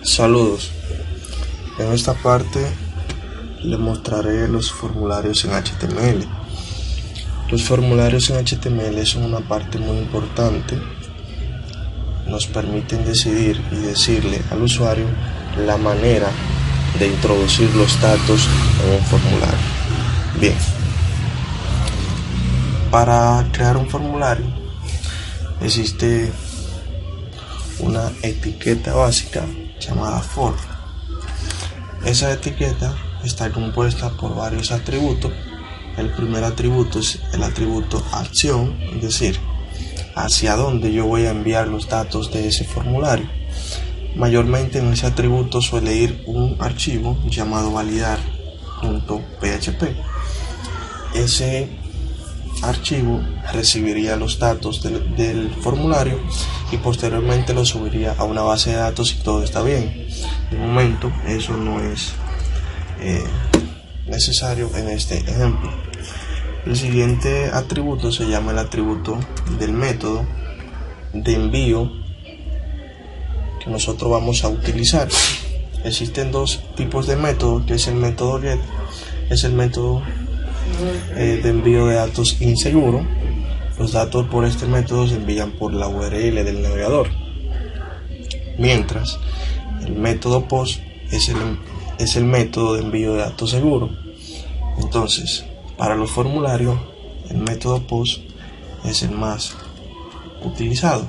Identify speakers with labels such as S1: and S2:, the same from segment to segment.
S1: Saludos. En esta parte les mostraré los formularios en HTML. Los formularios en HTML son una parte muy importante. Nos permiten decidir y decirle al usuario la manera de introducir los datos en un formulario. Bien, para crear un formulario existe una etiqueta básica llamada for. Esa etiqueta está compuesta por varios atributos. El primer atributo es el atributo acción, es decir, hacia dónde yo voy a enviar los datos de ese formulario. Mayormente en ese atributo suele ir un archivo llamado validar.php. Ese archivo recibiría los datos del formulario y posteriormente lo subiría a una base de datos si todo está bien. De momento eso no es necesario en este ejemplo. El siguiente atributo se llama el atributo del método de envío que nosotros vamos a utilizar. Existen dos tipos de método, que es el método get, es el método de envío de datos inseguro. Los datos por este método se envían por la URL del navegador, mientras el método post es el método de envío de datos seguro. Entonces, para los formularios, el método post es el más utilizado.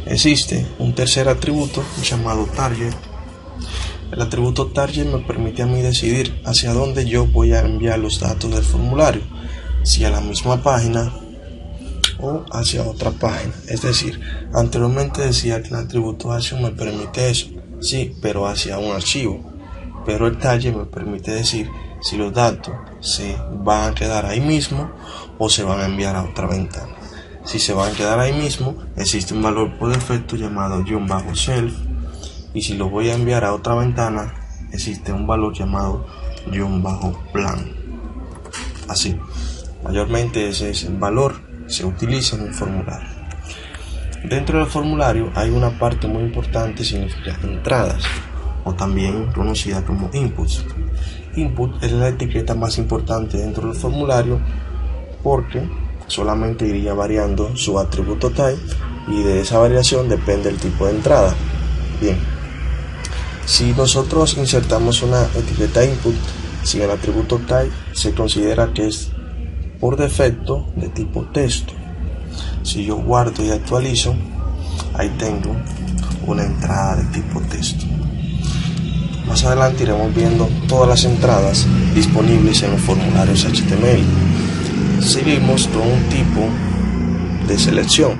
S1: Existe un tercer atributo llamado target. El atributo target me permite a mí decidir hacia dónde yo voy a enviar los datos del formulario, si a la misma página o hacia otra página. Es decir, anteriormente decía que el atributo acción me permite eso, sí, pero hacia un archivo. Pero el target me permite decir si los datos se van a quedar ahí mismo o se van a enviar a otra ventana. Si se van a quedar ahí mismo, existe un valor por defecto llamado _self, y si lo voy a enviar a otra ventana, existe un valor llamado _plan. Así, mayormente ese es el valor que se utiliza en un formulario. Dentro del formulario hay una parte muy importante, significa entradas, o también conocida como inputs. Input es la etiqueta más importante dentro del formulario porque solamente iría variando su atributo type y de esa variación depende el tipo de entrada. Bien, si nosotros insertamos una etiqueta input sin el atributo type, se considera que es por defecto de tipo texto. Si yo guardo y actualizo, ahí tengo una entrada de tipo texto. Más adelante iremos viendo todas las entradas disponibles en los formularios HTML. Seguimos con un tipo de selección,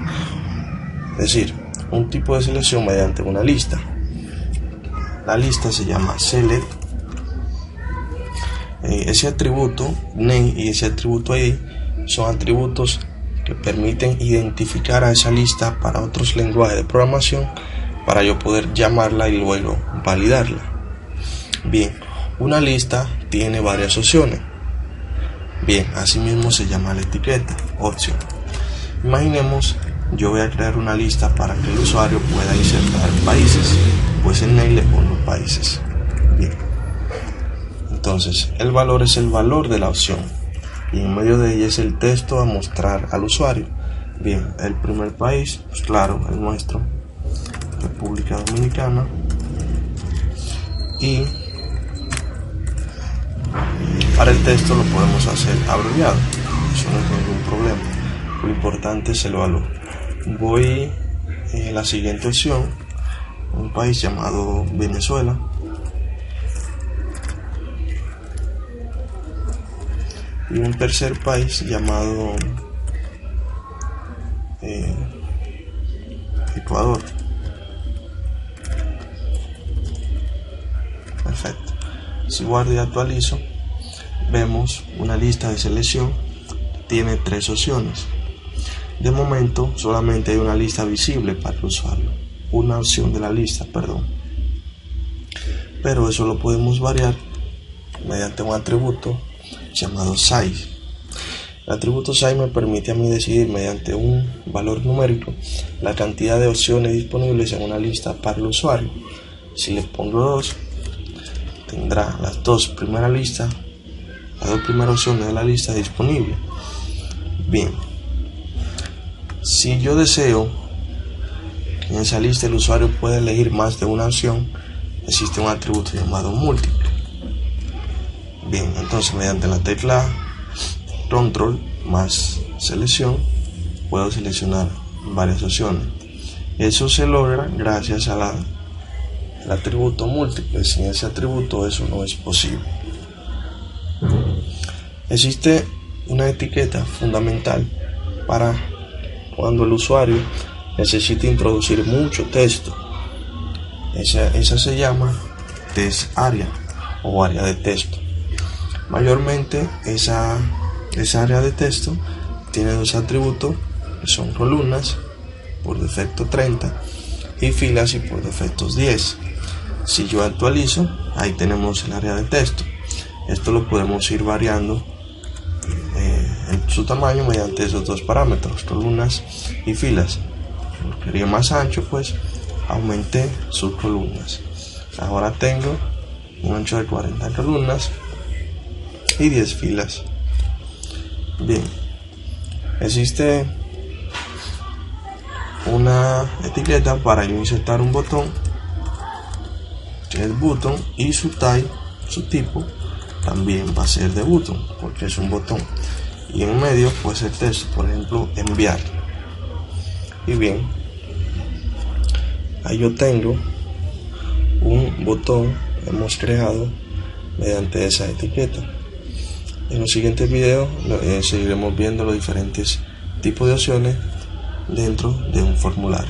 S1: es decir, un tipo de selección mediante una lista. La lista se llama select. Ese atributo name y ese atributo id son atributos que permiten identificar a esa lista para otros lenguajes de programación para yo poder llamarla y luego validarla. Bien, una lista tiene varias opciones. Bien, asimismo se llama la etiqueta, opción. Imaginemos, yo voy a crear una lista para que el usuario pueda insertar países, pues en name le pongo países. Bien, entonces el valor es el valor de la opción y en medio de ella es el texto a mostrar al usuario. Bien, el primer país, pues claro, el nuestro, República Dominicana, y para el texto lo podemos hacer abreviado, eso no es ningún problema. Lo importante es el valor. Voy a la siguiente opción, un país llamado Venezuela, y un tercer país llamado Ecuador. Perfecto. Si guardo y actualizo, vemos una lista de selección que tiene 3 opciones. De momento solamente hay una lista visible para el usuario, una opción de la lista, pero eso lo podemos variar mediante un atributo llamado size. El atributo size me permite a mí decidir mediante un valor numérico la cantidad de opciones disponibles en una lista para el usuario. Si le pongo 2, tendrá las dos primeras opciones de la lista disponibles. Bien, si yo deseo que en esa lista el usuario pueda elegir más de una opción, existe un atributo llamado múltiple. Bien, entonces mediante la tecla control más selección puedo seleccionar varias opciones. Eso se logra gracias al atributo múltiple. Sin ese atributo eso no es posible. Existe una etiqueta fundamental para cuando el usuario necesita introducir mucho texto. Esa se llama text area o área de texto. Mayormente esa área de texto tiene dos atributos, que son columnas, por defecto 30, y filas, y por defecto 10. Si yo actualizo, ahí tenemos el área de texto. Esto lo podemos ir variando en su tamaño mediante esos dos parámetros, columnas y filas. Lo quería más ancho, pues aumenté sus columnas. Ahora tengo un ancho de 40 columnas y 10 filas. Bien, existe una etiqueta para insertar un botón, que es button, y su type, su tipo, también va a ser de button, porque es un botón, y en medio puede ser texto, por ejemplo, enviar. Y bien, ahí yo tengo un botón que hemos creado mediante esa etiqueta. En los siguientes videos seguiremos viendo los diferentes tipos de opciones dentro de un formulario.